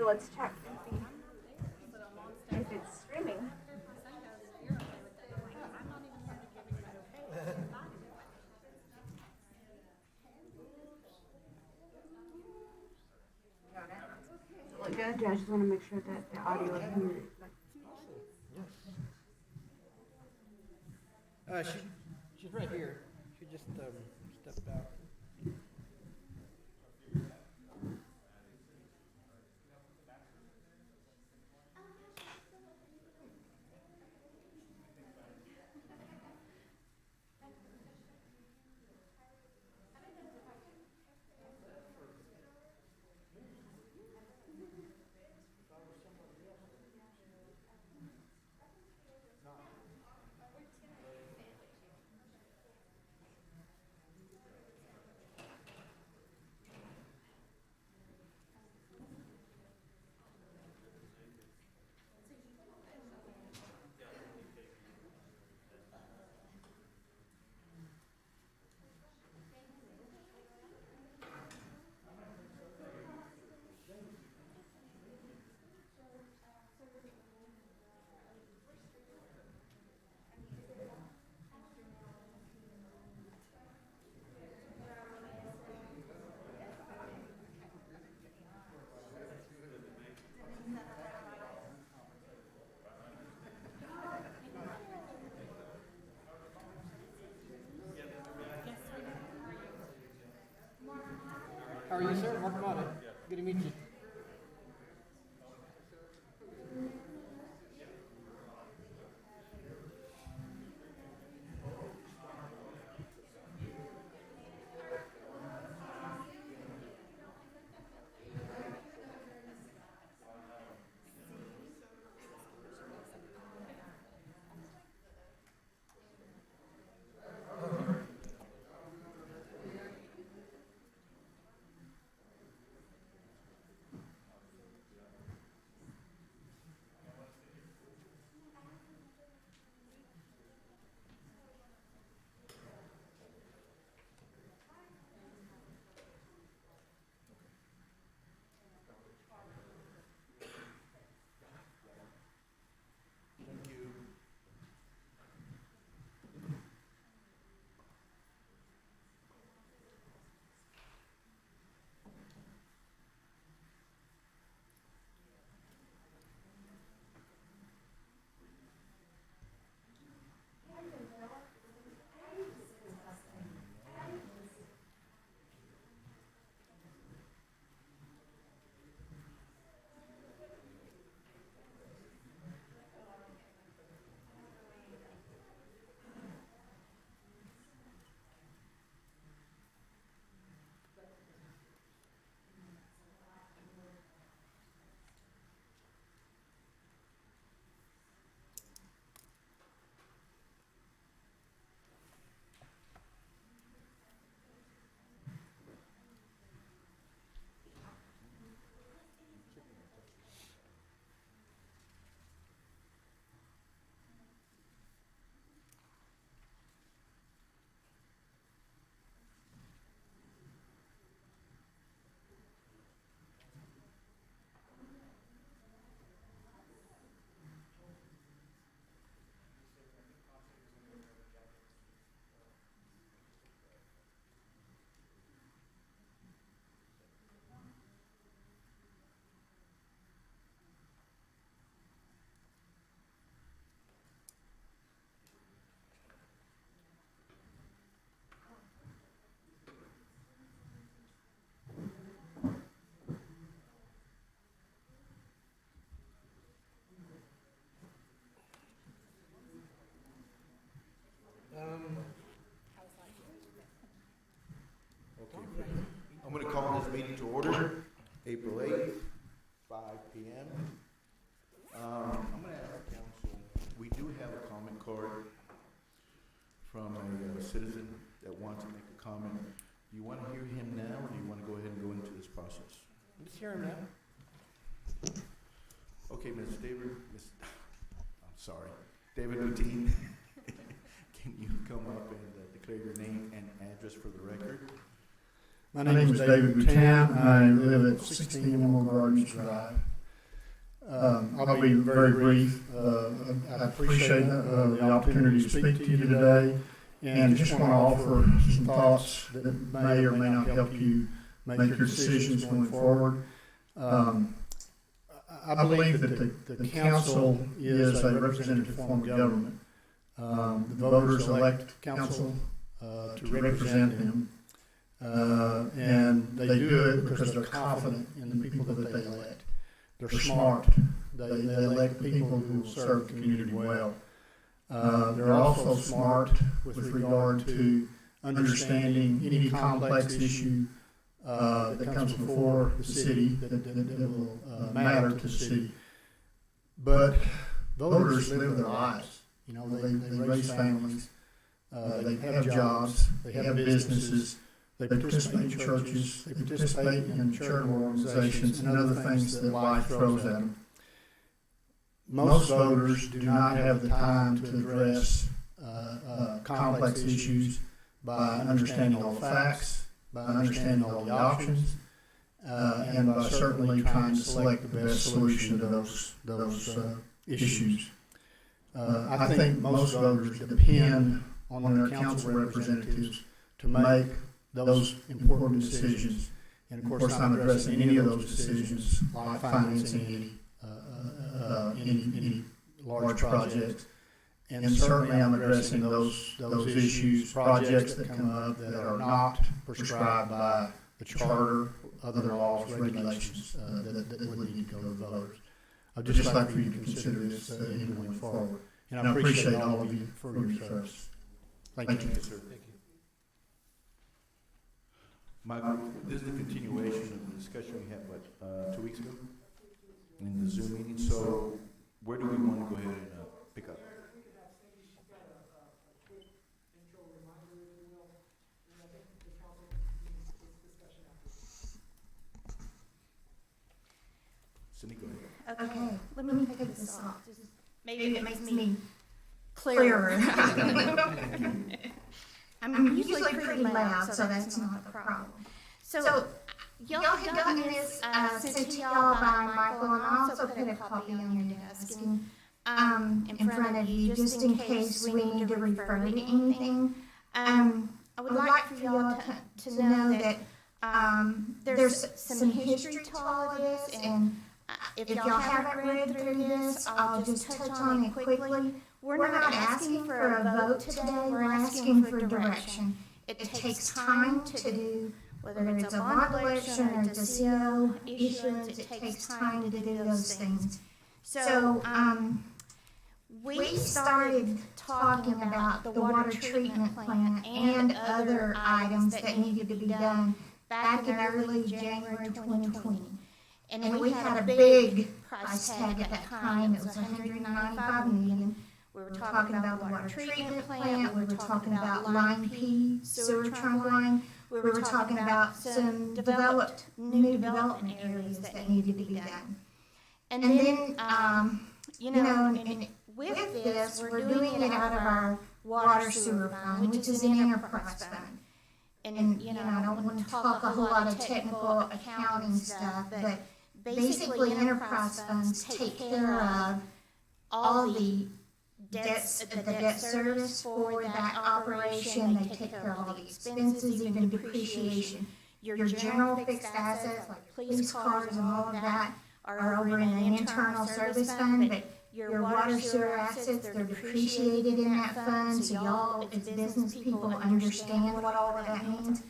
let's check and see if it's streaming. Look good? Yeah, I just want to make sure that the audio is muted. She's right here. She just stepped out. How are you, sir? Mark Mata. Good to meet you. I'm going to call this meeting to order, April 8th, 5 p.m. I'm going to ask the council, we do have a comment card from a citizen that wants to make a comment. Do you want to hear him now, or do you want to go ahead and go into this process? Let's hear him now. Okay, David Boutine, can you come up and declare your name and address for the record? My name is David Boutin. I live at 16 Emerald Gardens Drive. I'll be very brief. I appreciate the opportunity to speak to you today, and just want to offer some thoughts that may or may not help you make your decisions going forward. I believe that the council is a representative form of government. The voters elect council to represent them, and they do it because they're confident in the people that they elect. They're smart. They elect people who will serve the community well. They're also smart with regard to understanding any complex issue that comes before the city that will matter to the city. But voters live their lives. You know, they raise families, they have jobs, they have businesses, they participate in churches, they participate in charitable organizations and other things that life throws at them. Most voters do not have the time to address complex issues by understanding all the facts, by understanding all the options, and by certainly trying to select the best solution to those issues. I think most voters depend on their council representatives to make those important decisions. And of course, I'm addressing any of those decisions, like financing any large projects. And certainly I'm addressing those issues, projects that come up that are not prescribed by the charter, other laws, regulations that would need to go to the voters. I'd just like for you to consider this in going forward. And I appreciate all of you for your service. Thank you. Thank you, sir. Thank you. Michael, this is the continuation of the discussion we had, 2 weeks ago in the Zoom meeting. So where do we want to go ahead and pick up? Cindy, go ahead. Okay, let me take this off. Maybe it makes me clearer. I'm usually pretty loud, so that's not a problem. So, y'all had gotten this sent to y'all by Michael, and I also put a copy on your desk and in front of you, just in case we need to refer to anything. I would like for y'all to know that there's some history to all of this, and if y'all haven't read through this, I'll just touch on it quickly. We're not asking for a vote today, we're asking for direction. It takes time to do, whether it's a bond election or it's a CO issuance, it takes time to do those things. So, we started talking about the water treatment plant and other items that needed to be done back in early January 2020. And we had a big price tag at that time. It was $195 million. We were talking about the water treatment plant. We were talking about Line P, sewer trunk line. We were talking about some new development areas that needed to be done. And then, and with this, we're doing it out of our water sewer fund, which is an enterprise fund. And, I don't want to talk a whole lot of technical accounting stuff, but basically, enterprise funds take care of all the debt service for that operation. They take care of all the expenses, even depreciation. Your general fixed assets, like police cars and all of that, are over in an internal service fund, but your water sewer assets, they're depreciated in that fund, so y'all, as business people, understand what all of that means.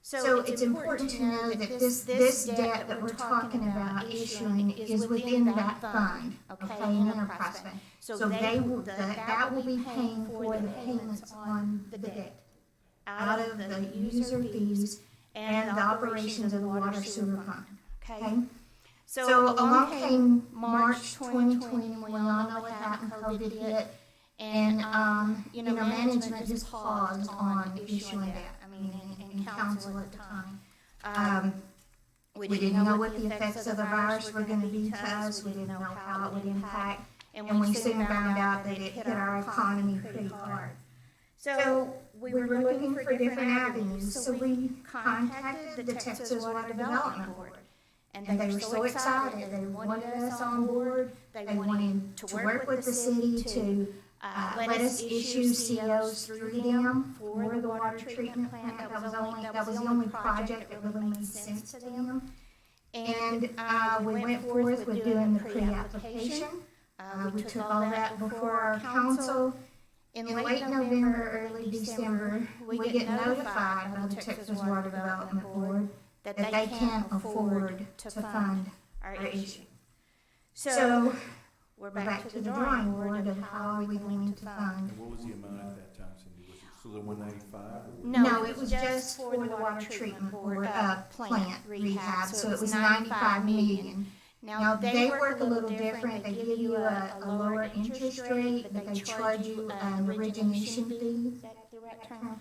So it's important to know that this debt that we're talking about issuing is within that fund, okay, an enterprise fund. So that will be paying for the payments on the debt out of the user fees and the operations of the water sewer fund, okay? So along came March 2020, and we all know what happened, COVID hit, and management just paused on issuing debt. In council at the time. We didn't know what the effects of the virus were going to be to us. We didn't know how it would impact. And we soon found out that it hit our economy pretty hard. So we were looking for different avenues. So we contacted the Texas Water Development Board. And they were so excited. They wanted us on board. They wanted to work with the city to let us issue COs through them for the water treatment plant. That was the only project that really made sense to them. And we went forth with doing the pre-application. We took all that before our council. In late November, early December, we get notified by the Texas Water Development Board that they can't afford to fund our issue. So we're back to the drawing board of how are we going to fund. And what was the amount at that time, Cindy? Was it still the 195? No, it was just for the water treatment board, plant rehab, so it was 95 million. Now, they work a little different. They give you a lower interest rate, but they charge you an origination fee. Is that the right term?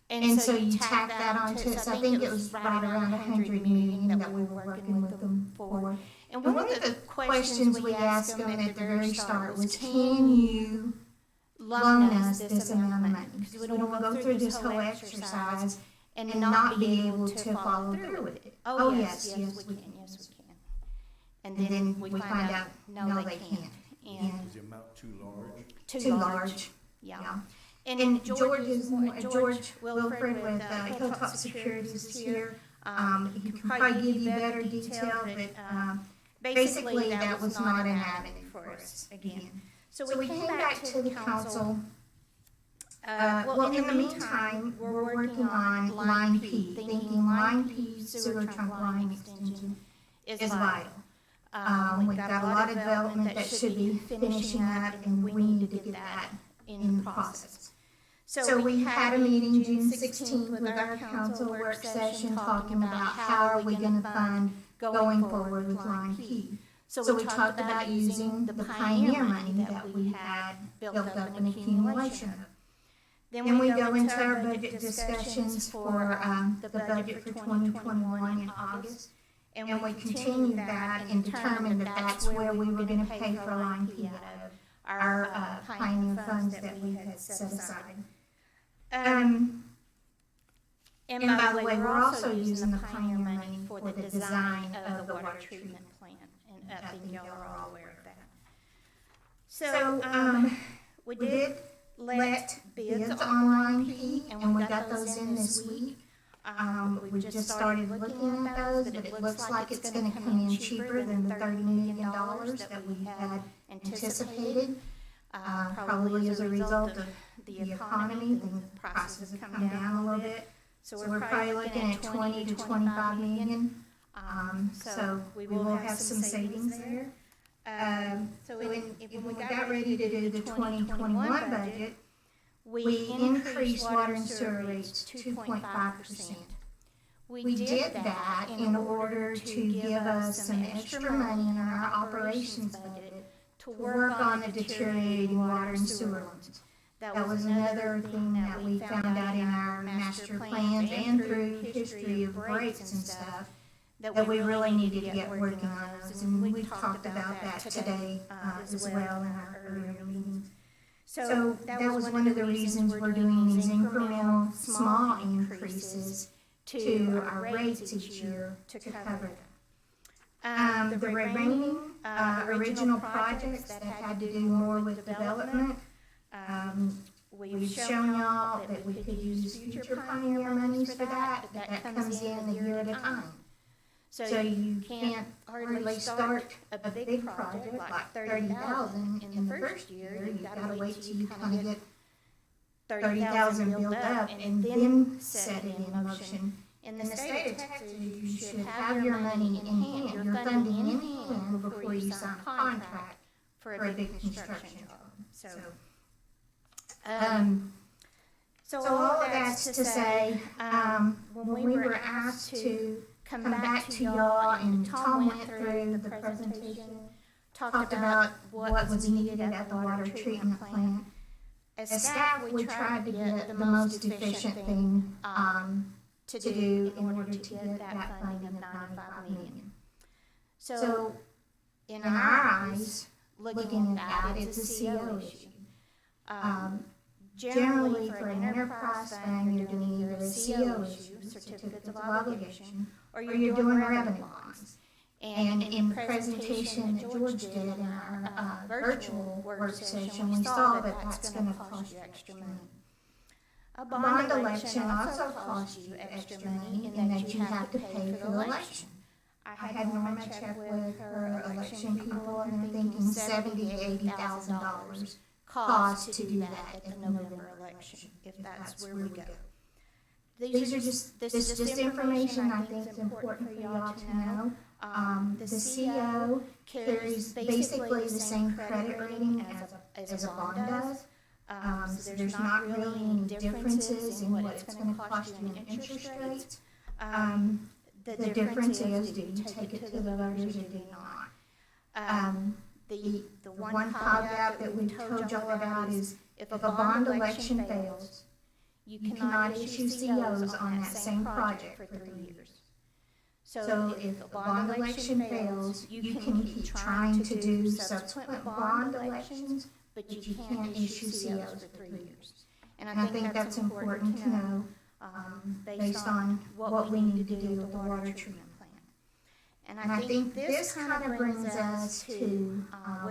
And so you tack that onto it. So I think it was right around 100 million that we were working with them for. And one of the questions we asked them at the very start was, can you loan us this amount of money? Because we don't want to go through this whole exercise and not be able to follow through with it. Oh, yes, we can. And then we find out, no, they can't. And Is the amount too large? too large. Yeah. And George Wilfred with Hilltop Securities is here. He can probably give you better detail, but basically that was not an avenue for us again. So we came back to the council. Well, in the meantime, we're working on Line P, thinking Line P sewer trunk line extension is vital. We've got a lot of development that should be finishing up, and we need to get that in the process. So we had a meeting June 16th with our council work session talking about how are we going to fund going forward with Line P. So we talked about using the Pioneer money that we had built up an accumulation of. Then we go into our budget discussions for the budget for 2021 in August. And we continue that and determined that that's where we were going to pay for Line P out of our Pioneer funds that we had set aside. And by the way, we're also using the Pioneer money for the design of the water treatment plant. And I think y'all are all aware of that. So we did let bids on Line P, and we got those in this week. We just started looking at those, but it looks like it's going to come in cheaper than the $30 million that we had anticipated. Probably as a result of the economy, the prices have come down a little bit. So we're probably looking at 20 to 25 million. So we will have some savings there. So when we got ready to do the 2021 budget, we increased water and sewer rates 2.5%. We did that in order to give us some extra money in our operations budget to work on the deteriorating water and sewer lines. That was another thing that we found out in our master plans and through history of breaks and stuff, that we really needed to get working on those. And we've talked about that today as well in our earlier meetings. So that was one of the reasons we're doing these incremental small increases to our rates each year to cover them. The remaining original projects that had to do more with development, we've shown y'all that we could use future Pioneer monies for that, but that comes in a year at a time. So you can't hardly start a big project like $30,000 in the first year. You gotta wait till you kind of get $30,000 built up and then set it in motion. In the state of Texas, you should have your money in hand, your funding in hand before you sign a contract for a big construction job. So all of that's to say, when we were asked to come back to y'all, and Tom went through the presentation, talked about what was needed at the water treatment plant. As staff, we tried to get the most efficient thing to do in order to get that funding of $95 million. So, in our eyes, looking at that, it's a CO issue. Generally, for an enterprise fund, you're doing either a CO issue, certificates of obligation, or you're doing revenue bonds. And in the presentation that George did in our virtual work session, we saw that that's going to cost you extra money. A bond election also costs you extra money in that you have to pay for the election. I had Norma check with her election people, and they're thinking $70,000 to $80,000 cost to do that at the November election, if that's where we go. This is just information I think is important for y'all to know. The CO carries basically the same credit rating as a bond does. So there's not really any differences in what it's going to cost you in interest rates. The difference is, do you take it to the voters or do you not? The one caveat that we told y'all about is if a bond election fails, you cannot issue COs on that same project for 3 years. So if a bond election fails, you can keep trying to do subsequent bond elections, but you can't issue COs for 3 years. And I think that's important to know based on what we need to do with the water treatment plant. And I think this kind of brings us to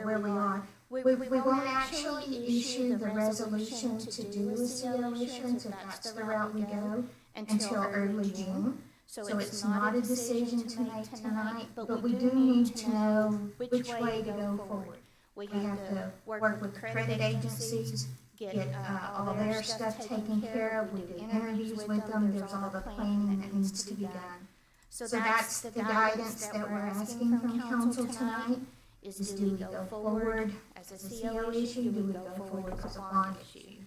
where we are. We won't actually issue the resolution to do a CO issuance, if that's the route we go, until early June. So it's not a decision to make tonight, but we do need to know which way to go forward. We have to work with credit agencies, get all their stuff taken care of. We do interviews with them. There's all the planning that needs to be done. So that's the guidance that we're asking from council tonight, is do we go forward as a CO issue? Do we go forward as a bond issue?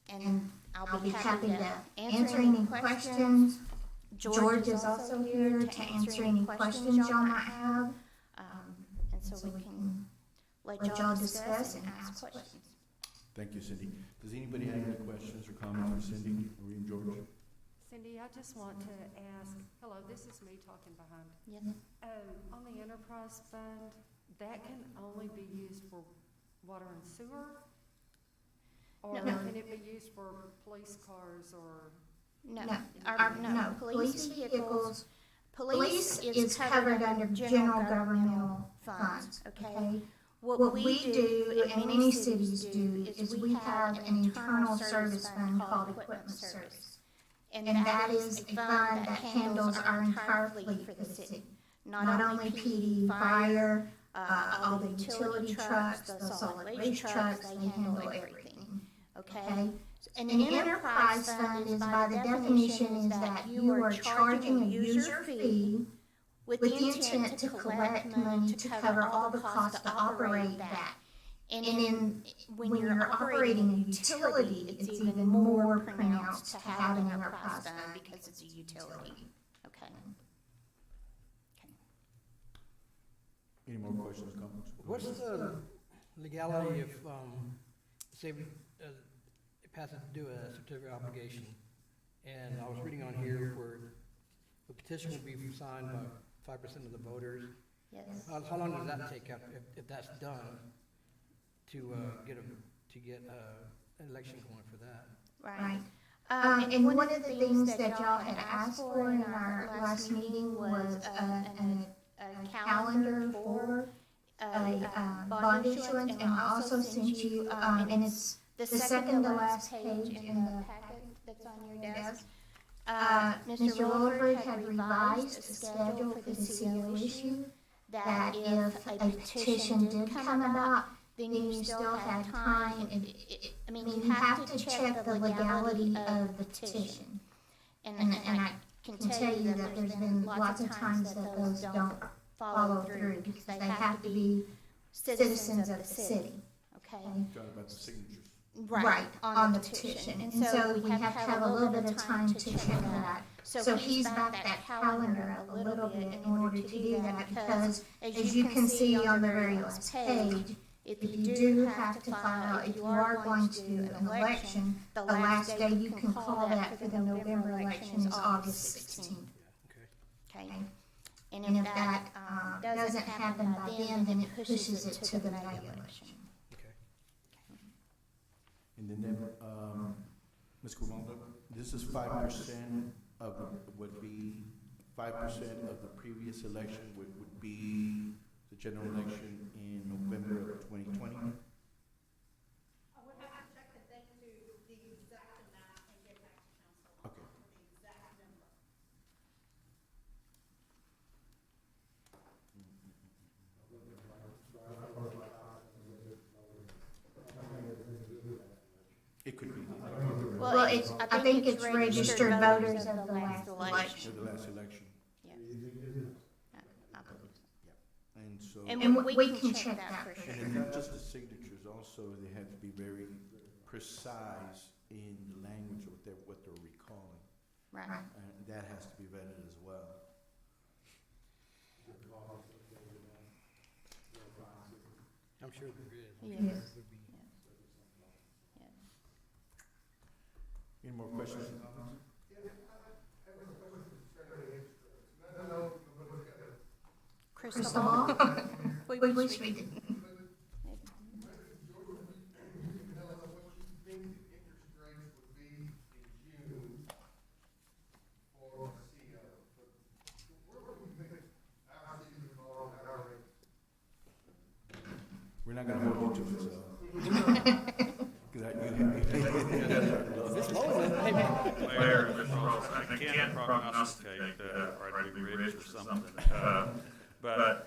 And I'll be happy to answer any questions. George is also here to answer any questions y'all might have. And so we can let y'all discuss and ask questions. Thank you, Cindy. Does anybody have any questions or comments for Cindy, Marie, and George? Cindy, I just want to ask, hello, this is me talking behind. Yes. On the enterprise fund, that can only be used for water and sewer? Or No. can it be used for police cars or? No, police vehicles, police is covered under general governmental funds, okay? What we do, and many cities do, is we have an internal service fund called equipment service. And that is a fund that handles our entire fleet for the city. Not only PD, fire, all the utility trucks, the solid waste trucks, they handle everything, okay? And an enterprise fund is, by the definition, is that you are charging a user fee with the intent to collect money to cover all the costs to operate that. And when you're operating a utility, it's even more pronounced to have an enterprise fund because it's a utility. Okay. Any more questions, comments? What's the legality of, say, it passes to do a certificate of obligation, and I was reading on here where the petition will be signed by 5% of the voters. Yes. How long does that take up if that's done to get an election going for that? Right. And one of the things that y'all had asked for in our last meeting was a calendar for a bond issuance, and I also sent you, and it's the second to last page in the packet that's on your desk. Mr. Williford had revised a schedule for the CO issue, that if a petition did come about, then you still had time. I mean, you have to check the legality of the petition. And I can tell you that there's been lots of times that those don't follow through because they have to be citizens of the city, okay? Talking about the signatures. Right, on the petition. And so we have to have a little bit of time to check that. So he's backed that calendar up a little bit in order to do that because, as you can see on the very last page, if you do have to file, if you are going to do an election, the last day you can call that for the November election is August 16th. Okay? And if that doesn't happen by then it pushes it to the May election. And then, Ms. Gualdo, this is 5% of would be 5% of the previous election would be the general election in November of 2020. I would have to check the date to the exact amount and get back to council Okay. for the exact number. It could be Well, I think it's registered voters of the last for election. the last election. Yeah. I believe so. And so, And we can check that for and sure. it's not just the signatures, also they have to be very precise in the language of what they're recalling. Right. And that has to be vetted as well. I'm sure there is. Yes. Any more questions and comments? Crystal ball? We wish we did. We're not gonna hold you to it, so. 'Cause Mayor, I can't prognosticate, or I'd be rich or something. But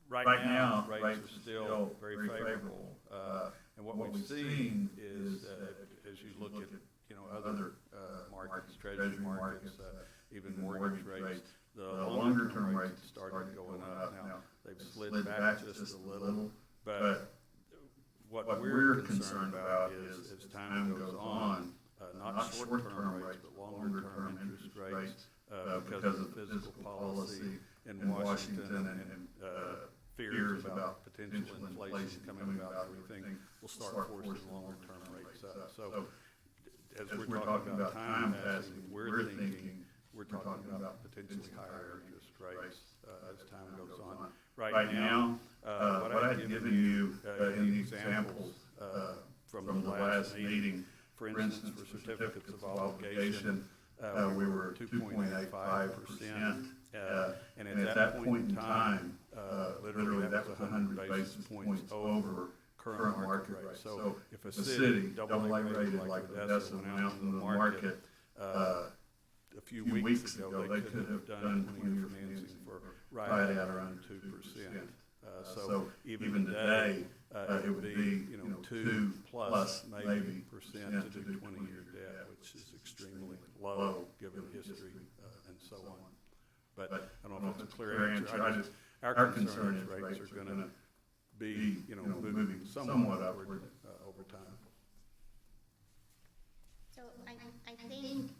right now, rates are still very favorable. And what we've seen is, as you look at, other markets, treasury markets, even mortgage rates, the longer term rates started going up. Now, they've slid back just a little, but what we're concerned about is, as time goes on, not short-term rates, but longer-term interest rates, because of physical policy in Washington and fears about potential inflation coming about, everything will start forcing longer-term rates up. So, as we're talking about time passing, we're thinking we're talking about potentially higher interest rates as time goes on. Right now, what I've given you in the examples from the last meeting, for instance, for certificates of obligation, we were 2.85%. And at that point in time, literally that was 100 basis points over current market rate. So if a city, double A rated like Odessa, went out in the market a few weeks ago, they could have done 20-year financing for right at around 2%. So even today, it would be 2 plus maybe percent to do 20-year debt, which is extremely low given history and so on. But I don't know if it's a clear answer. Our concern is rates are going to be moving somewhat upward over time. So I think,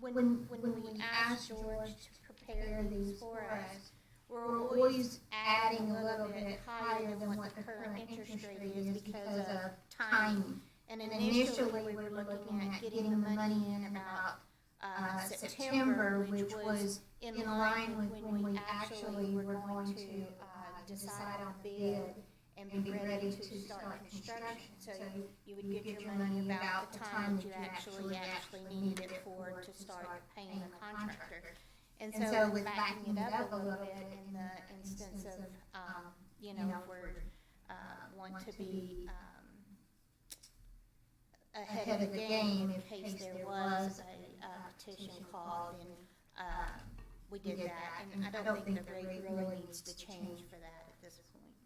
when we asked George to prepare these for us, we're always adding a little bit higher than what the current interest rate is because of timing. And initially, we were looking at getting the money in about September, which was in line with when we actually were going to decide on bid and be ready to start construction. So you would get your money about the time that you actually needed it for to start paying the contractor. And so with backing it up a little bit in the instance of, if we're, want to be, ahead of the game in case there was a petition called, and, we did that. And I don't think the rate really needs to change for that at this point.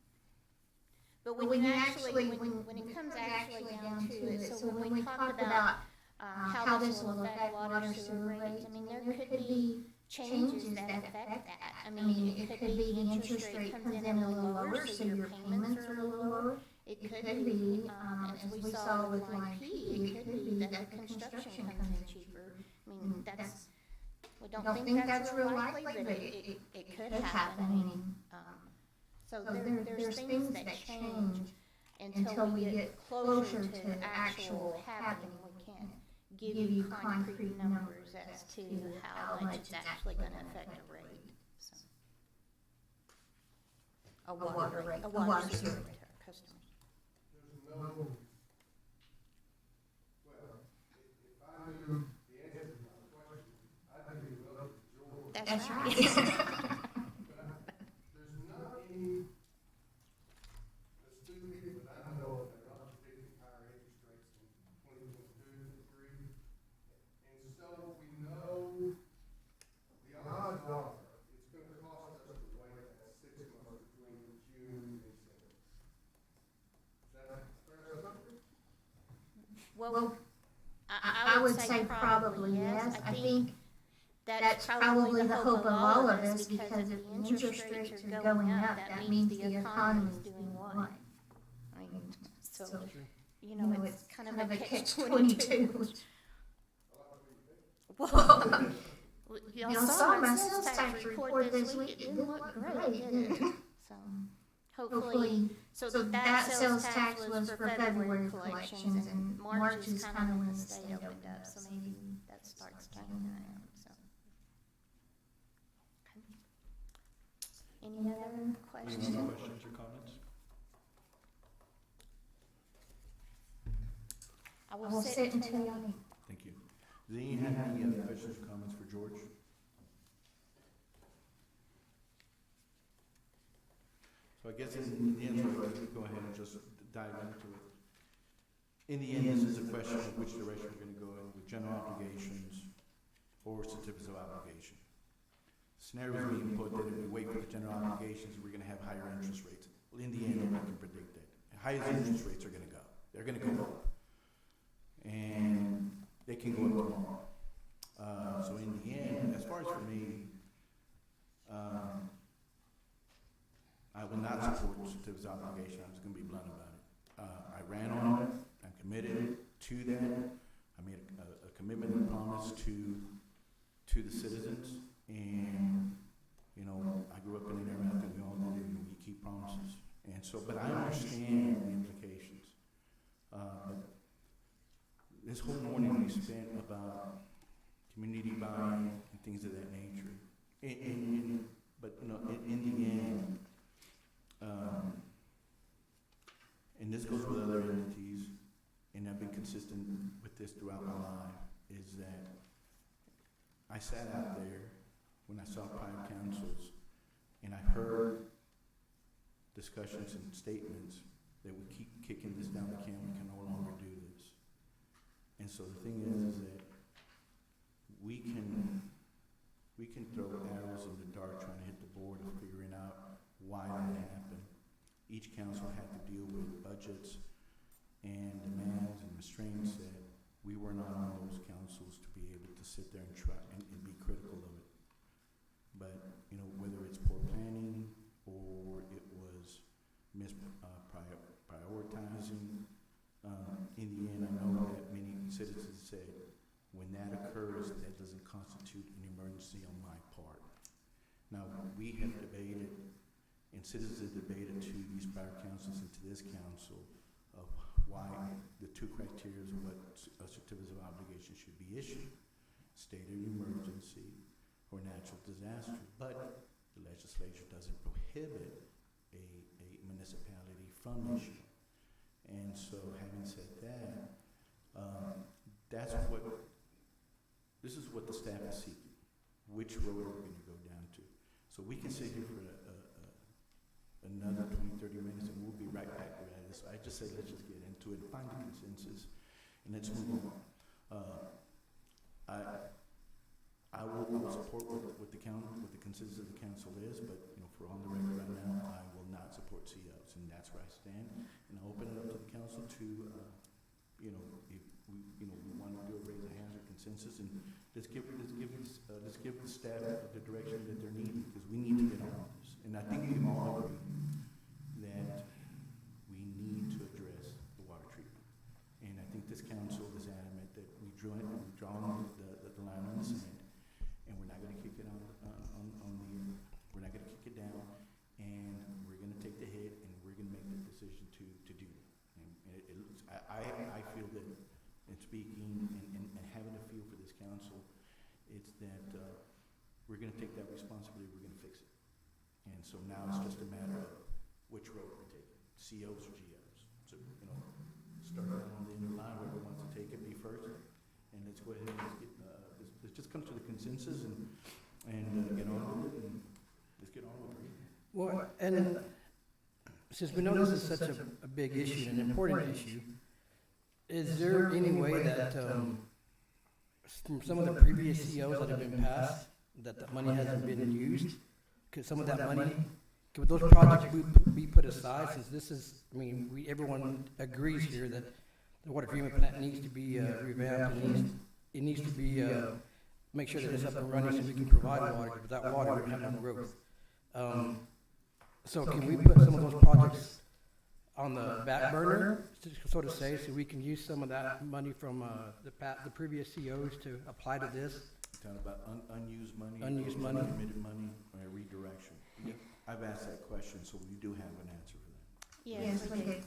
But when it comes actually down to it, so when we talk about, how this will affect water sewer rates, I mean, there could be changes that affect that. I mean, it could be the interest rate comes in a little lower, so your payments are a little lower. It could be, as we saw with Line P, it could be that the construction comes in cheaper. I mean, we don't think that's real likely, but it could happen. I mean, so there's things that change until we get closer to actual happening. We can't give you concrete numbers as to how much it's actually going to affect a rate. So. A water rate, a water sewer rate to our customers. There's no, well, if I knew the answer to my question, I'd be willing to That's right. There's not any astute people that I know of that are not predicting higher interest rates in 2022, 2023. And so we know the odds are it's going to cost us to wait that 6 months between June and December. Is that a fair assumption? Well, I would say probably yes. I think that's probably the hope of all of us, because if the interest rates are going up, that means the economy is doing what? I mean, so, you know, it's kind of a catch-22. Well, y'all saw my sales tax report this week. It didn't look great, did it? So, hopefully, so that sales tax was for February collections, and March is kind of when the state opened up, so maybe that starts turning around, so. Any other questions? Any more questions or comments? I will sit until y'all leave. Thank you. Does anyone have any questions or comments for George? So I guess in the end, so let's go ahead and just dive into it. In the end, this is a question of which direction we're going to go in with general obligations or certificates of obligation. Scenarios being put that if we wait for the general obligations, we're going to have higher interest rates. Well, in the end, we can predict that. The highest interest rates are going to go. They're going to go up. And they can go up tomorrow. So in the end, as far as for me, I will not support certificates of obligation. I'm just going to be blunt about it. I ran on it. I'm committed to that. I made a commitment and promise to the citizens. And, you know, I grew up in an era that we all did it, and we keep promises. And so, but I understand the implications. This whole morning we spent about community buy-in and things of that nature. But, you know, in the end, and this goes with other entities, and I've been consistent with this throughout my life, is that I sat out there when I saw private councils, and I heard discussions and statements that we keep kicking this down the can, we can no longer do this. And so the thing is that we can throw arrows in the dark trying to hit the board of figuring out why that happened. Each council had to deal with budgets and demands and restraints that we were not on those councils to be able to sit there and try and be critical of it. But, you know, whether it's poor planning or it was prioritizing, in the end, I know that many citizens said, when that occurs, that doesn't constitute an emergency on my part. Now, we have debated, and citizens have debated to these prior councils and to this council of why the two criteria of what a certificate of obligation should be issued: state of emergency or natural disaster. But the legislature doesn't prohibit a municipality from issuing. And so, having said that, this is what the staff is seeking. Which road are we going to go down to? So we can sit here for another 20, 30 minutes, and we'll be right back at this. I just say let's just get into it, find a consensus, and let's move on. I will support what the consensus of the council is, but you know, for on the record right now, I will not support COs, and that's where I stand. And I'll open it up to the council to, you know, if we want to do a raise of hands or consensus, and let's give the staff the direction that they're needing, because we need to get on this. And I think we all agree that we need to address the water treatment. And I think this council is adamant that we've drawn the line on the sand, and we're not going to kick it we're not going to kick it down, and we're going to take the hit, and we're going to make the decision to do it. And I feel that in speaking and having a feel for this council, it's that we're going to take that responsibility, we're going to fix it. And so now it's just a matter of which road we're taking, COs or GOs. So, you know, start on the end of the line, whoever wants to take it, be first, and let's go ahead and let's just come to the consensus, and and get on with it, and let's get on with it. Well, and since we know this is such a big issue, an important issue, is there any way that, from some of the previous COs that have been passed, that the money hasn't been used? Could some of that money, could those projects be put aside, since this is, I mean, everyone agrees here that the water treatment plant needs to be revamped, it needs to be, make sure that it's up and running so we can provide water, because without water, we don't have no growth. So can we put some of those projects on the back burner, so to say, so we can use some of that money from the previous COs to apply to this? Talking about unused money. Unused money. Committed money, or redirection. I've asked that question, so we do have an answer for that. Yes, we do.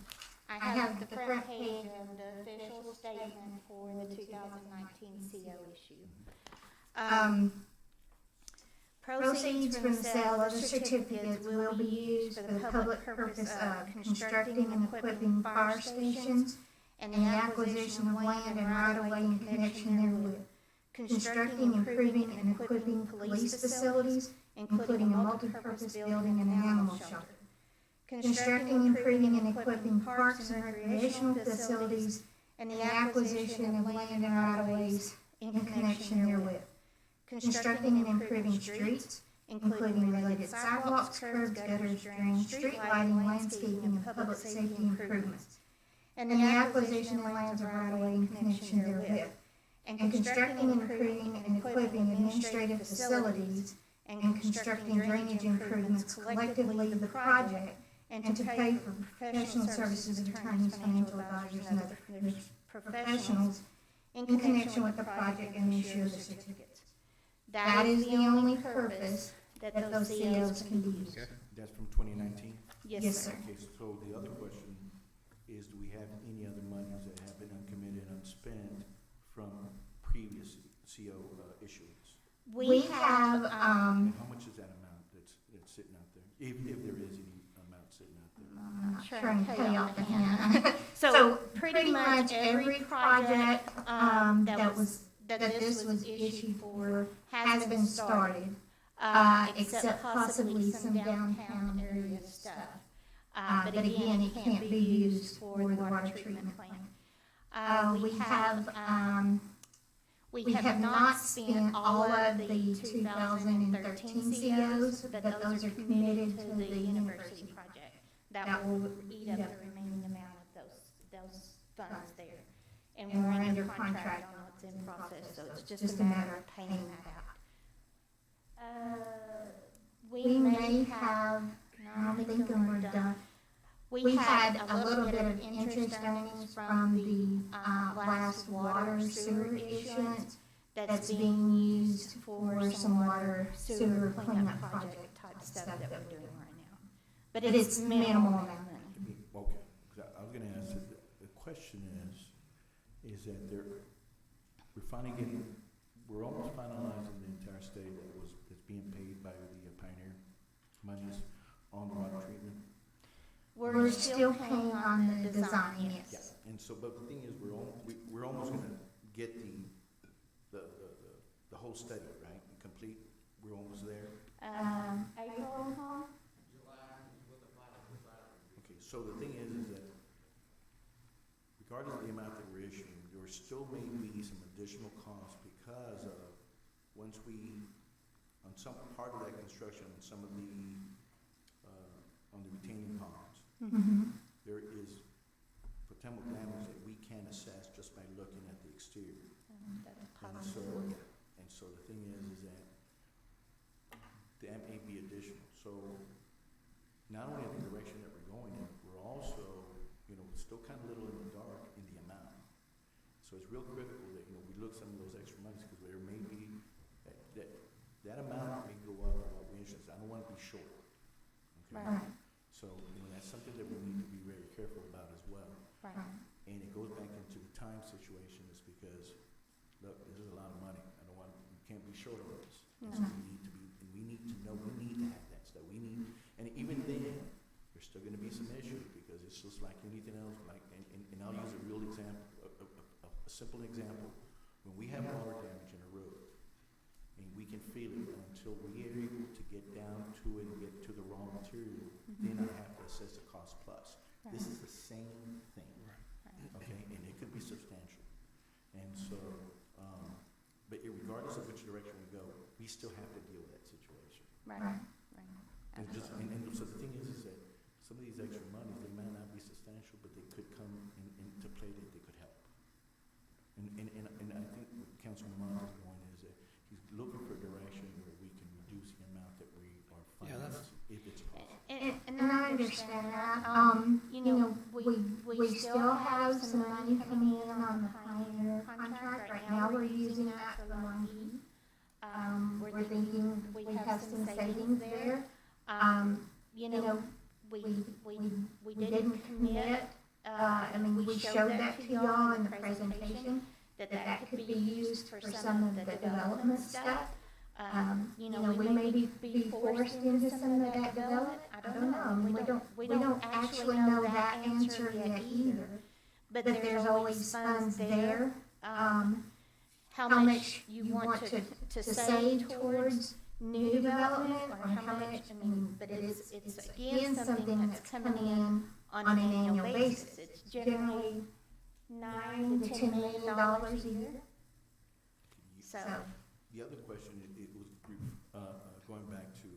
I have the front page of the official statement for the 2019 CO issue. Proceeds from the sale of the certificates will be used for the public purpose of constructing and equipping fire stations and the acquisition of land and right-of-way in connection therewith, constructing, improving, and equipping police facilities, including a multi-purpose building and an animal shelter, constructing, improving, and equipping parks and recreational facilities, and the acquisition of land and right-of-ways in connection therewith, constructing and improving streets, including related sidewalks, curbs, gutters, drains, street lighting, landscaping, and public safety improvements, and the acquisition of lands of right-of-way in connection therewith, and constructing, improving, and equipping administrative facilities, and constructing drainage improvements collectively of the project, and to pay for professional services of attorneys, financial advisors, and other professionals in connection with the project and the issue of the certificates. That is the only purpose that those COs can be used. That's from 2019? Yes, sir. Okay, so the other question is, do we have any other monies that have been uncommitted, unspent from previous CO issuance? We have, And how much is that amount that's sitting out there, even if there is any amount sitting out there? I'm not sure I can tell you offhand. So pretty much every project, that this was issued for has been started, except possibly some downtown area stuff. But again, it can't be used for the water treatment plant. We have not spent all of the 2013 COs, but those are committed to the university project. That will eat up the remaining amount of those funds there. And we're under contract on what's in process, so it's just a matter of paying that out. We may have, I don't think when we're done, we had a little bit of interest earnings from the last water sewer issuance that's being used for some water sewer cleanup project type stuff that we're doing right now. But it's minimal amount of money. Okay, 'cause I was gonna ask, the question is that we're almost finalizing the entire study that's being paid by the Pioneer monies on the water treatment. We're still paying on the design, yes. Yeah, and so, but the thing is, we're almost gonna get the whole study, right, complete, we're almost there. April, huh? Okay, so the thing is that regardless of the amount that we're issuing, there still may be some additional costs because of, once we, on some part of that construction, on some of the, on the retaining ponds, there is potential damage that we can assess just by looking at the exterior. And so the thing is that that may be additional. So not only in the direction that we're going in, we're also, still kind of little in the dark in the amount. So it's real critical that, we look some of those extra monies, because there may be, that amount may go up about the insurance. I don't want to be short. Okay? Right. So, that's something that we need to be very careful about as well. Right. And it goes back into the time situation, is because, look, this is a lot of money. We can't be short of this. And so we need to know, we need to have that stuff. And even then, there's still gonna be some issues, because it's just like anything else, and I'll use a real example, a simple example. When we have water damage in a road, and we can feel it until we still have to deal with that situation. Right. And so the thing is that some of these extra monies, they might not be substantial, but they could come into play that they could help. And I think what Councilman Montes is going is that he's looking for direction where we can reduce the amount that we are Yeah, financing, if it's possible. And I understand that. We still have some money coming in on the Pioneer contract. Right now, we're using that for loan heat. We're thinking we have some savings there. We didn't commit, we showed that to y'all in the presentation, that could be used for some of the development stuff. We may be forced into some of that development, I don't know. We don't actually know that answer yet either, but there's always funds there. How much you want to save towards new development, or how much, but it's again something that's coming in on an annual basis. It's generally $9 to $10 million a year. So. The other question, it was going back to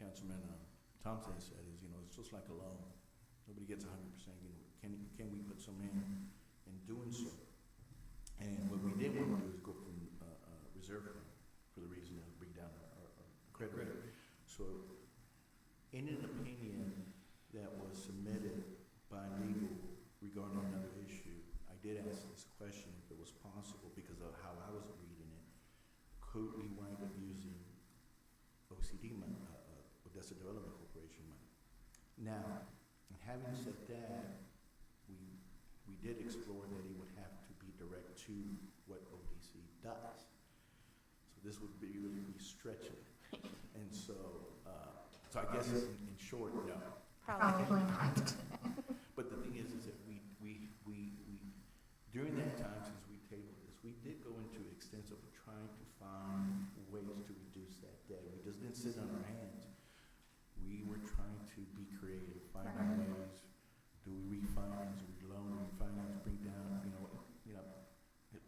Councilman Thompson said is, it's just like a loan. Nobody gets 100%. Can we put some in doing so? And what we did want to do is go from reserve fund for the reason that bring down our credit rate. So, in an opinion that was submitted by legal regarding another issue, I did ask this question if it was possible because of how I was reading it. Could we wind up using OCD money, Odessa Development Corporation money? Now, having said that, we did explore that it would have to be direct to what ODC does. So this would be really be stretching. And so I guess in short, no. Probably not. But the thing is that we during that time since we tabled this, we did go into extensive trying to find ways to reduce that debt. We just didn't sit on our hands. We were trying to be creative, find out ways. Do we refinance? Do we loan? Do we finance? Bring down?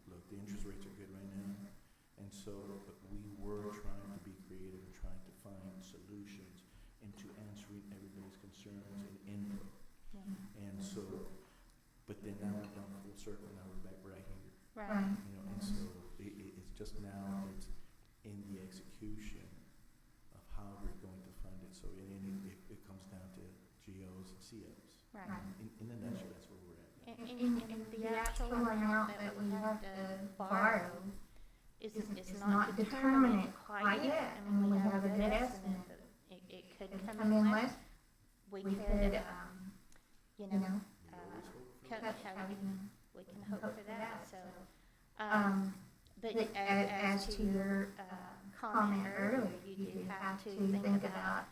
Look, the interest rates are good right now, and so we were trying to be creative and trying to find solutions into answering everybody's concerns and input. And so, but then now we've done full circle. Now we're back right here. Right. And so it's just now it's in the execution of how we're going to fund it. So it comes down to GOs and COs. Right. In a nutshell, that's where we're at. And the actual amount that we have to borrow is not determined quite yet. We have a good estimate that it could come in less. We could, we can hope for that. So, but as to your comment earlier, you do have to think about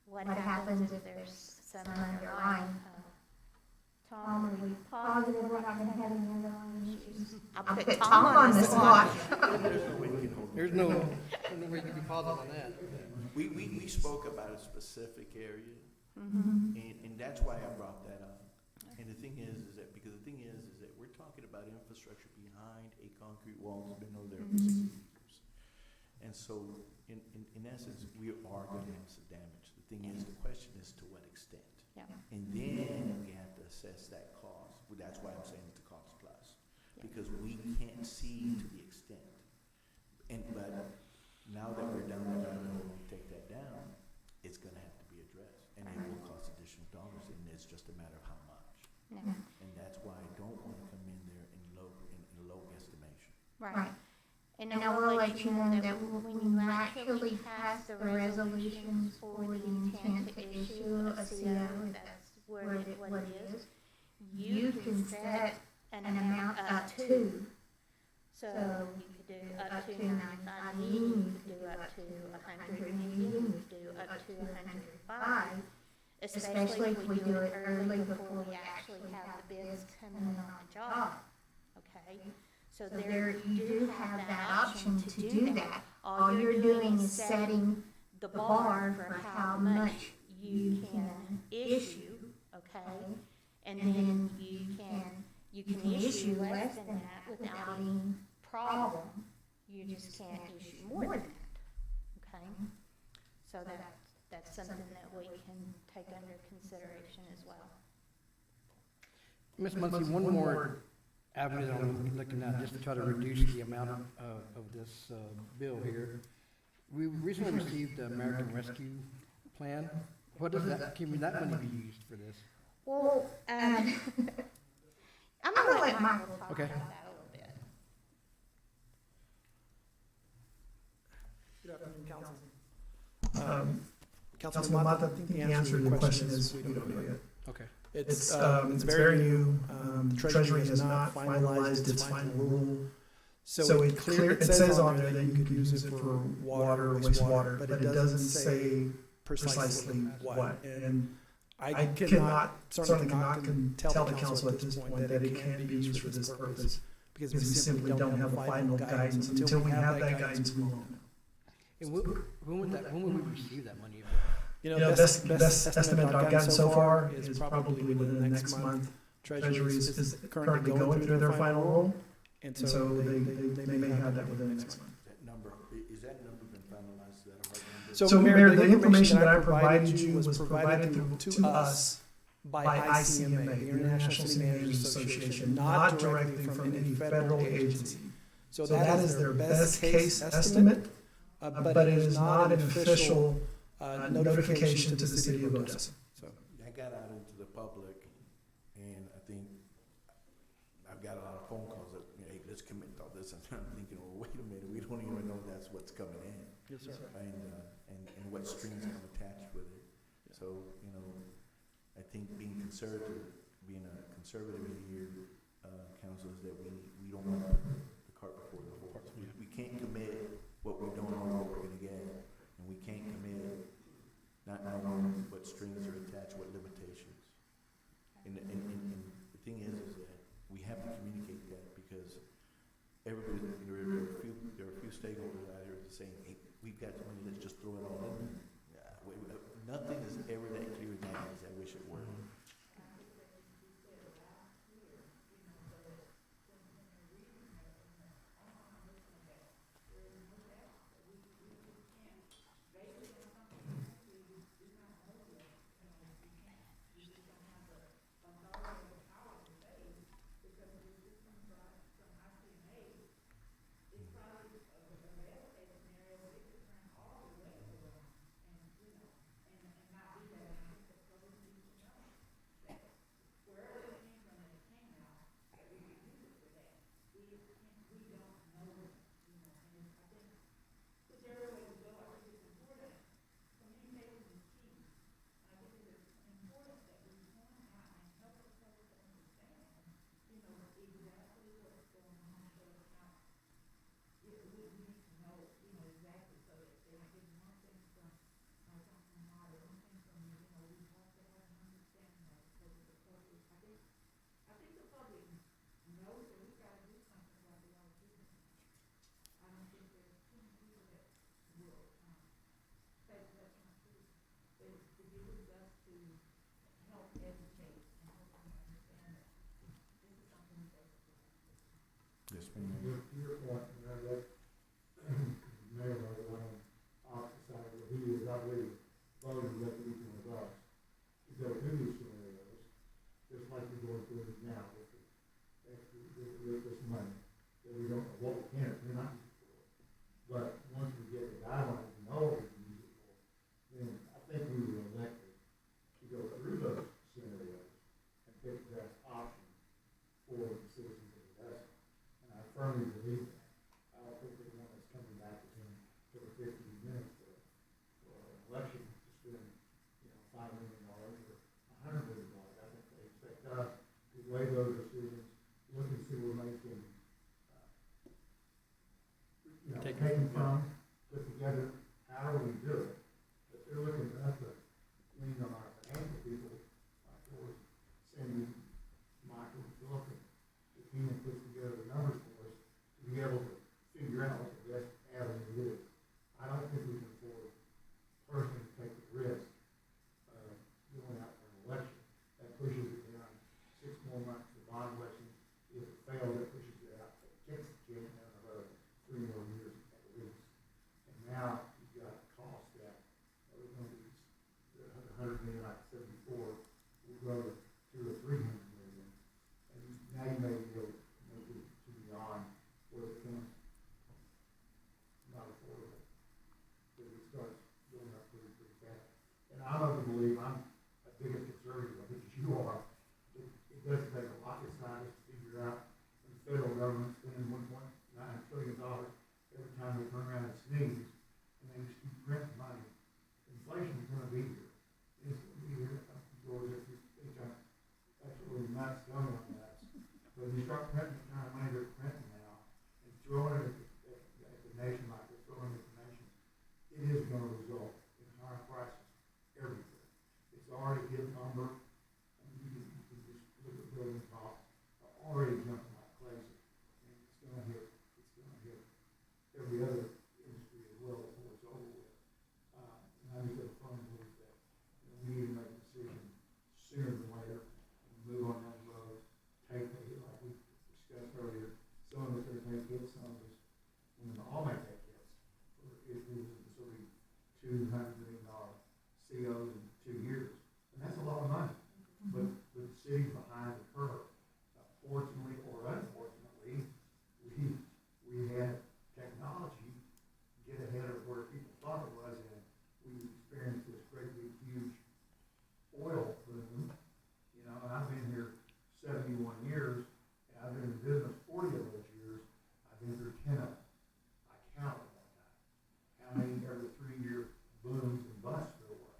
what happens if there's some underlying. Tom, are we positive we're not going to have any underlying issues? I'll put Tom on the spot. There's no way you can be positive on that. We spoke about a specific area, and that's why I brought that up. And the thing is that because the thing is that we're talking about infrastructure behind a concrete wall that's been over there for 60 years. And so, in essence, we are going to have some damage. The thing is, the question is to what extent. Yeah. And then we have to assess that cost. Well, that's why I'm saying it's a cost plus, because we can't see to the extent. But now that we're down the road and we take that down, it's going to have to be addressed, and it will cost additional dollars, and it's just a matter of how much. Yeah. And that's why I don't want to come in there in low estimation. Right. And I will let you know that when you actually pass the resolutions for the intent to issue a CO, if that's what it is, you can set an amount up to. So you could do up to 95 million, you could do up to 100 million, you could do up to 105, especially if we do it early before we actually have the bids coming in on the job. Okay? So there you do have that option to do that. All you're doing is setting the bar for how much you can issue, okay? And then you can issue less than that without any problem. You just can't issue more than that. campaign. So that's something that we can take under consideration as well. Ms. Muncy, one more avenue that I'm looking at, just to try to reduce the amount of this bill here. We recently received the American Rescue Plan. What does that, can that money be used for this? Well, I'm gonna let Michael talk Okay. about that a little bit. Good afternoon, Council. Councilman Mata, I think the answer to your question is we don't know yet. Okay. It's very new. The Treasury has not finalized its final rule. So it says on there that you could use it for water or wastewater, but it doesn't say precisely what. And I certainly cannot tell the council at this point that it can be used for this purpose, because we simply don't have a final guidance. Until we have that guidance, we won't know. And when would we receive that money? You know, best estimate I've gotten so far is probably within the next month. Treasury is currently going through their final rule, and so they may have that within the next month. That number, is that number been finalized? Is that a hard number? So Mayor, the information that I provided you was provided to us by ICMA, the International City Managers Association, not directly from any federal agency. So that is their best case estimate, but it is not an official notification to the city of Odessa. So That got out into the public, and I think I've got a lot of phone calls that, you know, hey, let's commit to all this, and I'm thinking, well, wait a minute, we don't even know that's what's coming in. yes, sir. And what strings come attached with it. So, you know, I think being a conservative in here, council, is that we don't want the cart before the horse. We can't commit what we don't know what we're gonna get, and we can't commit not knowing what strings are attached, what limitations. And the thing is that we have to communicate that, because everybody, there are a few stakeholders out here saying, hey, we've got money, let's just throw it all in there. Nothing is ever that clear now as I wish it were. Yes, ma'am. To your point, and I let Mayor know that I'm opposite side, but he is already voted to let each one of us to go through these scenarios, just like we're going through it now with this money, that we don't know what we can, we're not using it for. But once we get the guidelines and know what we can use it for, then I think we were elected to go through those scenarios and pick the best option for the citizens of Odessa. And I firmly believe that. I don't think they want us coming back within 15 minutes for an election to spend, $5 million or $100 $100 million, like I said before, will grow to $200 or $300 million. And now you may be able to make it to beyond where it becomes not affordable. Because it starts going up pretty fast. And I'm of the belief, I'm as big a conservative, I think, as you are, it does take a rocket scientist to figure out when the federal government spending $1.9 trillion every time they turn around and sneeze, and they just keep printing money. Inflation is gonna be here. It's gonna be here. George, if you think I'm absolutely nuts telling you that. But if you start printing the kind of money they're printing now, and throwing it at the nation like they're throwing it at the nation, it is gonna result in higher prices everywhere. It's already hit lumber. I mean, you can just look at building costs, are already jumping like crazy. And it's gonna hit every other industry as well before it's over with. And I just have a firm belief that, we need to make a decision sooner than later and move on that road. Take the hit like we discussed earlier. Some of us are going to take hits, some of us, all may take hits. If we sort of $200 million COs in 2 years, and that's a lot of money. But the city's behind the curve. Fortunately or unfortunately, we had technology get ahead of where people thought it was, and we experienced this great big huge oil boom. And I've been here 71 years, and I've been in business 40 of those years. I've been through 10 of them. I counted one time how many every 3-year booms and busts there were,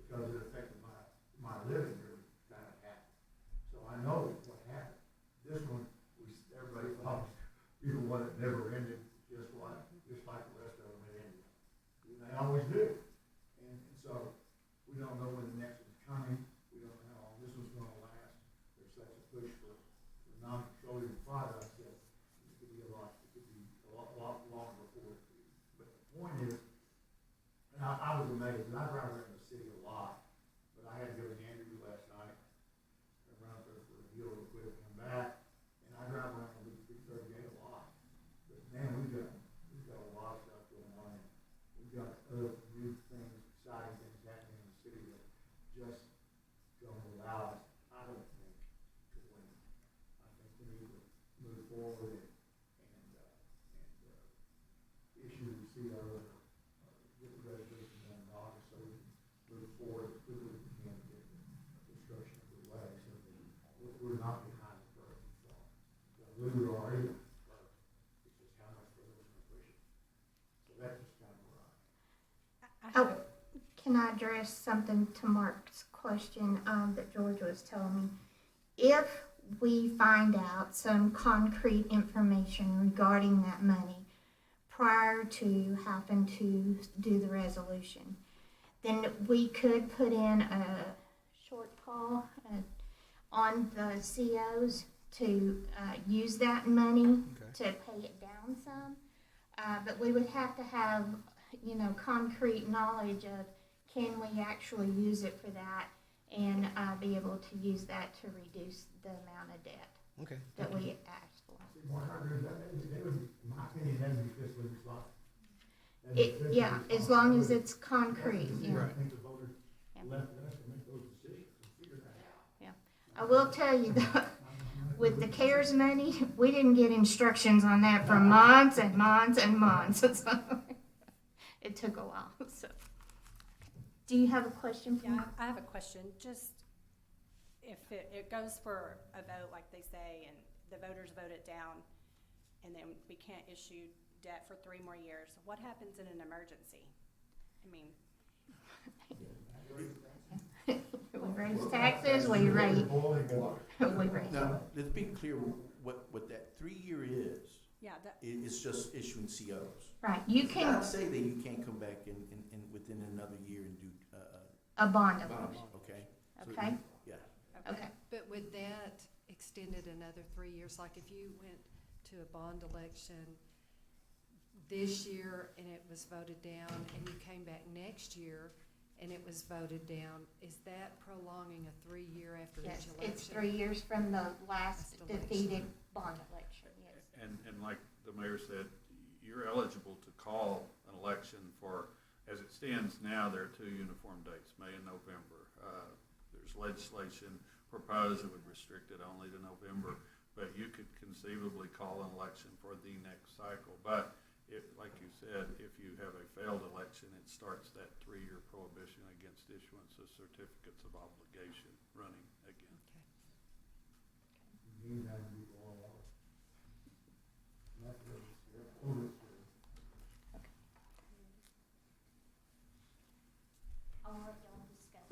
because it affected my living here kind of happened. So I know what happened. This one, everybody thought people one that never ended, just like the rest of them had ended. And they always do. And so we don't know when the next one's coming. We don't know how long this one's going to last. There's such a push for non-petroleum products that it could be a lot longer before it. But the point is, and I was amazed, and I drive around the city a lot, but I had to go to Andrews last night and run up there for a deal real quick and come back. And I drive around the 338 a lot. But man, we've got a lot of stuff going on. And we've got other new things, exciting things happening in the city that just don't allow us, I don't think, to win. I think we need to move forward and issue the CO or get the resolution done in August so we can move forward as quickly as we can to get construction underway so that we're not behind the curve. We were already on the curve. It's just how much further we're going to push it. So that's just kind of where I'm at. Can I address something to Mark's question that George was telling me? If we find out some concrete information regarding that money prior to having to do the resolution, then we could put in a short call on the COs to use that money to pay it down some. But we would have to have, concrete knowledge of can we actually use it for that and be able to use that to reduce the amount of debt that we asked for. In my opinion, that would be fiscally responsible. As long as it's concrete. I think the voters left us to make those decisions and figure that out. I will tell you though, with the CARES money, we didn't get instructions on that for months and months and months. So it took a while. So, do you have a question for me? Yeah, I have a question. Just if it goes for a vote, like they say, and the voters vote it down, and then we can't issue debt for 3 more years, what happens in an emergency? I mean, we raise taxes, we raise. Now, let's be clear what that 3-year is. yeah, It's just issuing COs. Right, you Does can, not say that you can't come back in within another year and do, a bond bonds, election, okay? So okay? Yeah. Okay. But would that extended another 3 years, like if you went to a bond election this year and it was voted down, and you came back next year and it was voted down, is that prolonging a 3-year after Yes, each election? it's 3 years from the last election. defeated bond election, yes. And like the mayor said, you're eligible to call an election for as it stands now, there are two uniform dates, May and November. There's legislation proposed that would restrict it only to November, but you could conceivably call an election for the next cycle. But if, like you said, if you have a failed election, it starts that 3-year prohibition against issuance of certificates of obligation running again. I'll let y'all discuss.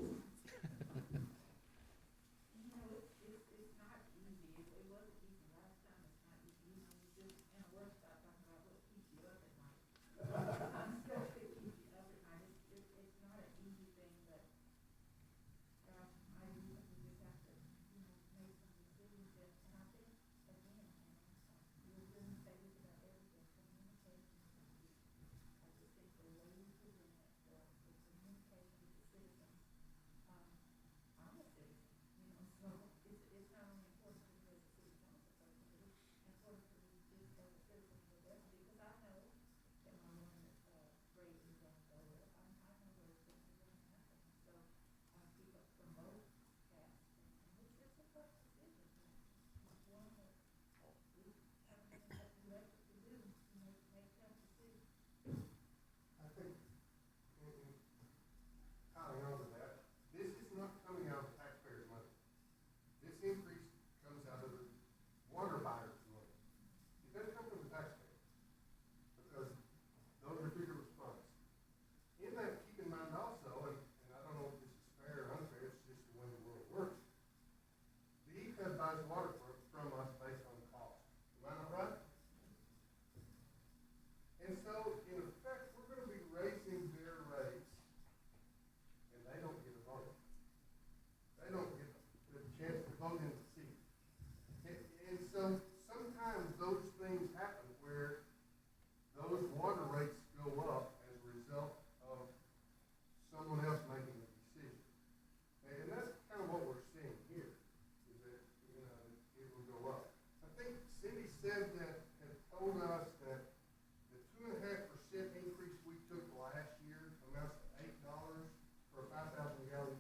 I think, piling on to that, this is not coming out of taxpayers' money. This increase comes out of the water buyers' money. It doesn't come from the taxpayer, because those are bigger response. In that, keep in mind also, and I don't know if this is fair or unfair, it's just the way the world works. The EPEB buys water from us based on cost. Am I not right? And so, in effect, we're gonna be raising their rates, and they don't get a vote. They don't get the chance to vote in the seat. And so, sometimes those things happen where those water rates go up as a result of someone else making a decision. And that's kind of what we're seeing here, is that, you know, it will go up. I think Cindy said that, had told us that the 2.5% increase we took last year amounts to $8 for a 5,000 gallon.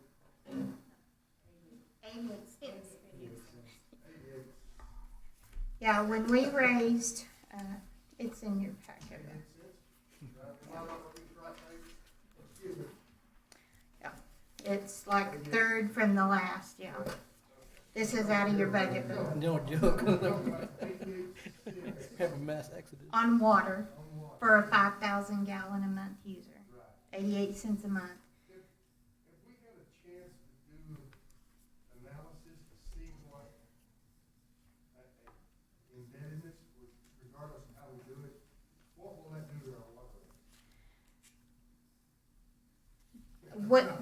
88 cents. 88. Yeah, when we raised, it's in your packet. 88 cents. Am I not looking at the right page? Excuse me. It's like third from the last, yeah. This is out of your budget book. No joke. 88 cents Have a mass exodus. On water on water. for a 5,000 gallon a month user, Right. 88 cents a month. If we had a chance to do analysis to see what indebtedness, regardless of how we do it, what will that do to our water rate?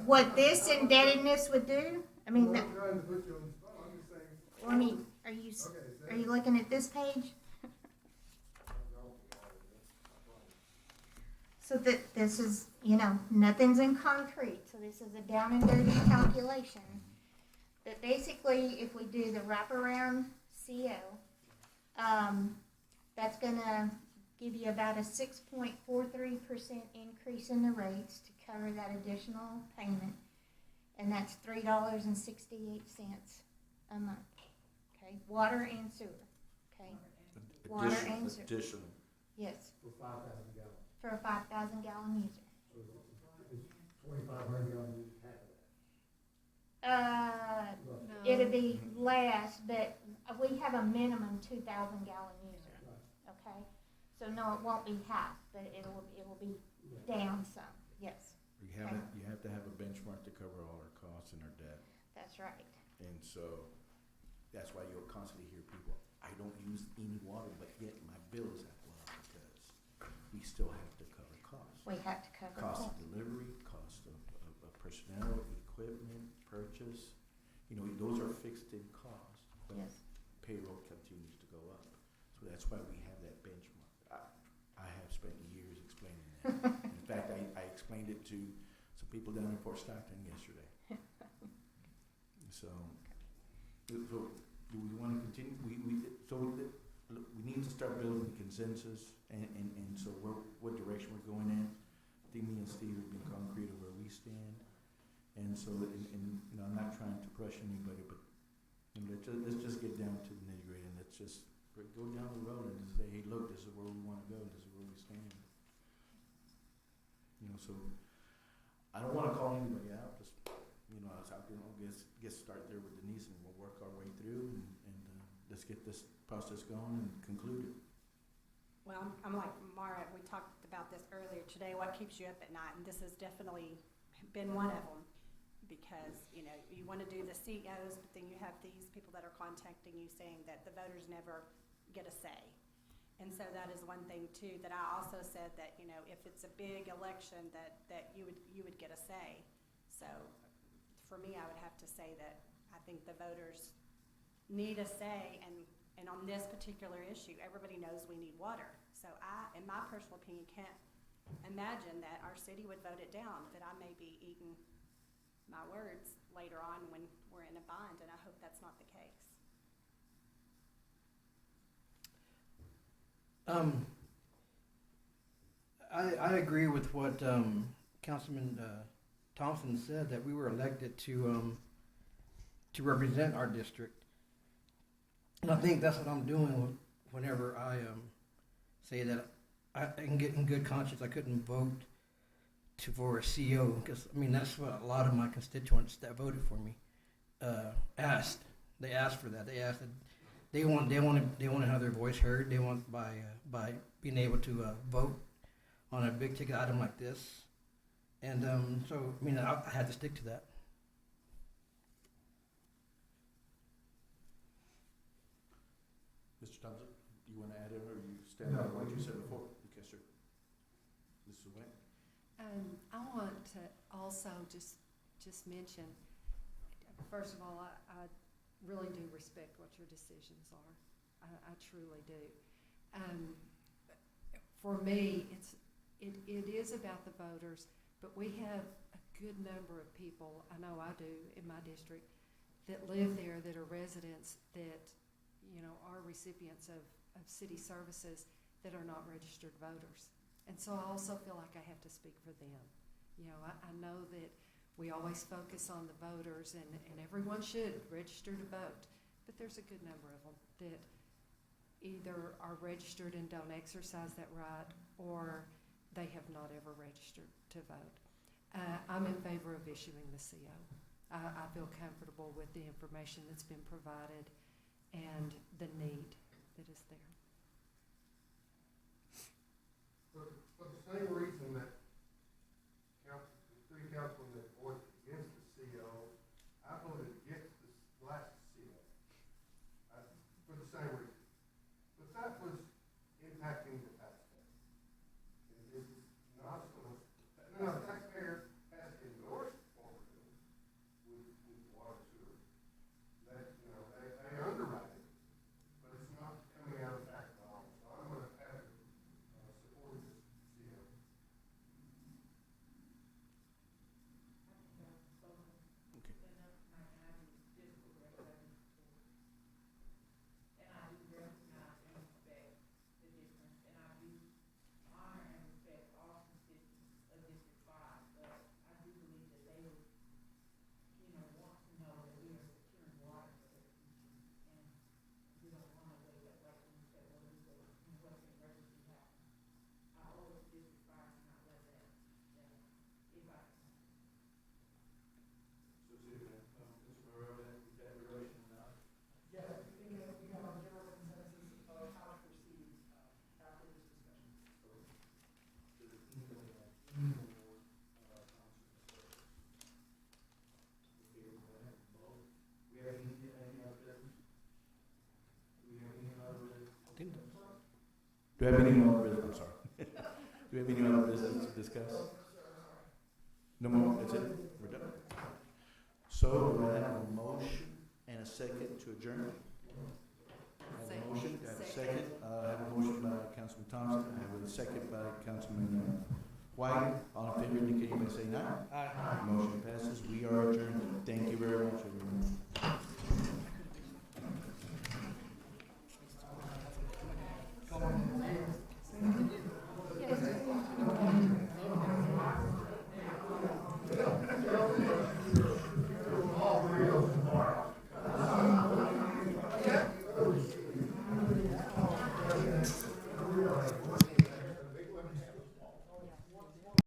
What this indebtedness would do, I mean, I'm that, not trying to put you on the spot, I'm just saying. let me, are you, Okay, is that? are you looking at this page? So that, this is, you know, nothing's in concrete, so this is a down and dirty calculation. But basically, if we do the wraparound CO, that's gonna give you about a 6.43% increase in the rates to cover that additional payment. And that's $3.68 a month, okay? Water and sewer, okay? Water and sewer. Additional. Yes, For 5,000 gallons. for a 5,000 gallon user. So it's 2,500 gallons, half of that. No. It'll be less, but we have a minimum 2,000 gallon user, okay? So no, it won't be half, but it'll be down some, yes, You have to have a benchmark to cover all our costs and our debt. that's right. And so, that's why you'll constantly hear people, I don't use any water, but yet my bill is that low, because we still have to cover costs. We have to cover Cost costs. of delivery, cost of personnel, equipment, purchase, you know, those are fixed in cost, but Yes, payroll continues to go up. So that's why we have that benchmark. I have spent years explaining that. In fact, I explained it to some people down in Fort Stockton yesterday. So, do we want to continue? We need to start building consensus, and so what direction we're going in. think me and Steve have been concrete of where we stand. And so, you know, I'm not trying to pressure anybody, but you know, let's just get down to the nitty gritty and let's just go down the road and just say, hey, look, this is where we wanna go, this is where we stand. You know, so I don't wanna call anybody out, just, you know, guess start there with Denise and we'll work our way through and let's get this process going and conclude it. Well, I'm like Mara, we talked about this earlier today, what keeps you up at night, and this has definitely been one of them. Because, you know, you wanna do the CEOs, but then you have these people that are contacting you saying that the voters never get a say. And so that is one thing too, that I also said that, you know, if it's a big election, that you would get a say. So for me, I would have to say that I think the voters need a say, and on this particular issue, everybody knows we need water. So I, in my personal opinion, can't imagine that our city would vote it down, that I may be eating my words later on when we're in a bind, and I hope that's not the case. I agree with what Councilman Thompson said, that we were elected to represent our district. And I think that's what I'm doing whenever I say that I can get in good conscience I couldn't vote for a CEO, because I mean that's what a lot of my constituents that voted for me asked. They asked for that. They asked that they want to have their voice heard. They want by being able to vote on a big ticket item like this, and so I mean I had to stick to that. Mr. Thompson, do you want to add in or you stand on what you said before? Okay, sir. Mrs. Wayne? I want to also just mention, first of all, I really do respect what your decisions are. I truly do. For me, it is about the voters, but we have a good number of people, I know I do in my district, that live there, that are residents, that, you know, are recipients of city services that are not registered voters. And so I also feel like I have to speak for them. You know, I know that we always focus on the voters, and everyone should register to vote, but there's a good number of them that either are registered and don't exercise that right, or they have not ever registered to vote. I'm in favor of issuing the CO. I feel comfortable with the information that's been provided and the need that is there. For the same reason that the three councilmen that voted against the CO, I voted against this last CO. For the same reason. But that was impacting the taxpayer. It is not so much, no, the taxpayer has endorsed what we're doing with water sewer. That, you know, they underwrite it, but it's not coming out of tax dollars. So I'm gonna have to support this CO. Do we have any more business? I'm sorry. Do we have any other business to discuss? No more? That's it? We're done? So, do I have a motion and a second to adjourn? I have a motion, I have a second. I have a motion by Councilman Thompson, I have a second by Councilman White. All in favor, indicate by saying aye. Aye. Motion passes. We